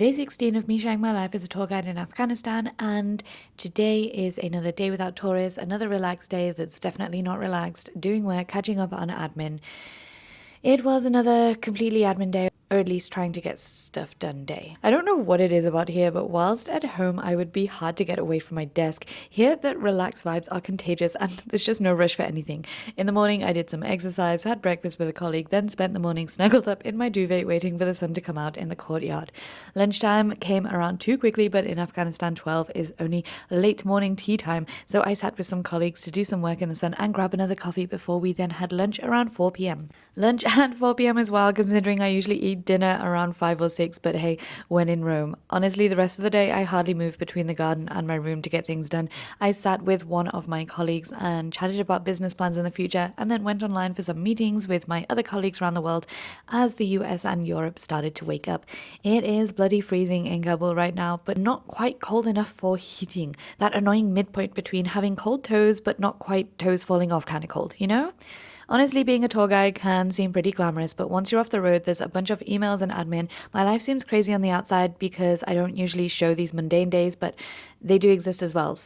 Day 16 of me sharing my life as a tour guide in Afghanistan, and today is another day without tourists, another relaxed day that's definitely not relaxed, doing work, catching up on admin. It was another completely admin day, or at least trying to get stuff done day. I don't know what it is about here, but whilst at home I would be hard to get away from my desk, here the relaxed vibes are contagious and there's just no rush for anything. In the morning I did some exercise, had breakfast with a colleague, then spent the morning snuggled up in my duvet waiting for the sun to come out in the courtyard. Lunchtime came around too quickly, but in Afghanistan 12 is only late morning tea time, so I sat with some colleagues to do some work in the sun and grab another coffee before we then had lunch around 4 p.m. Lunch at 4 p.m. as well, considering I usually eat dinner around 5 or 6, but hey, when in Rome. Honestly, the rest of the day I hardly moved between the garden and my room to get things done. I sat with one of my colleagues and chatted about business plans in the future, and then went online for some meetings with my other colleagues around the world as the US and Europe started to wake up. It is bloody freezing in Kabul right now, but not quite cold enough for heating. That annoying midpoint between having cold toes but not quite toes falling off kind of cold, you know? Honestly, being a tour guide can seem pretty glamorous, but once you're off the road, there's a bunch of emails and admin. My life seems crazy on the outside because I don't usually show these mundane days, but they do exist as well,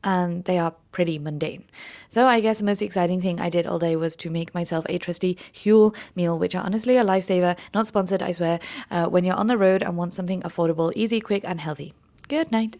and they are pretty mundane. So I guess the most exciting thing I did all day was to make myself a trusty Huel meal, which are honestly a lifesaver, not sponsored, I swear, when you're on the road and want something affordable, easy, quick, and healthy. Good night.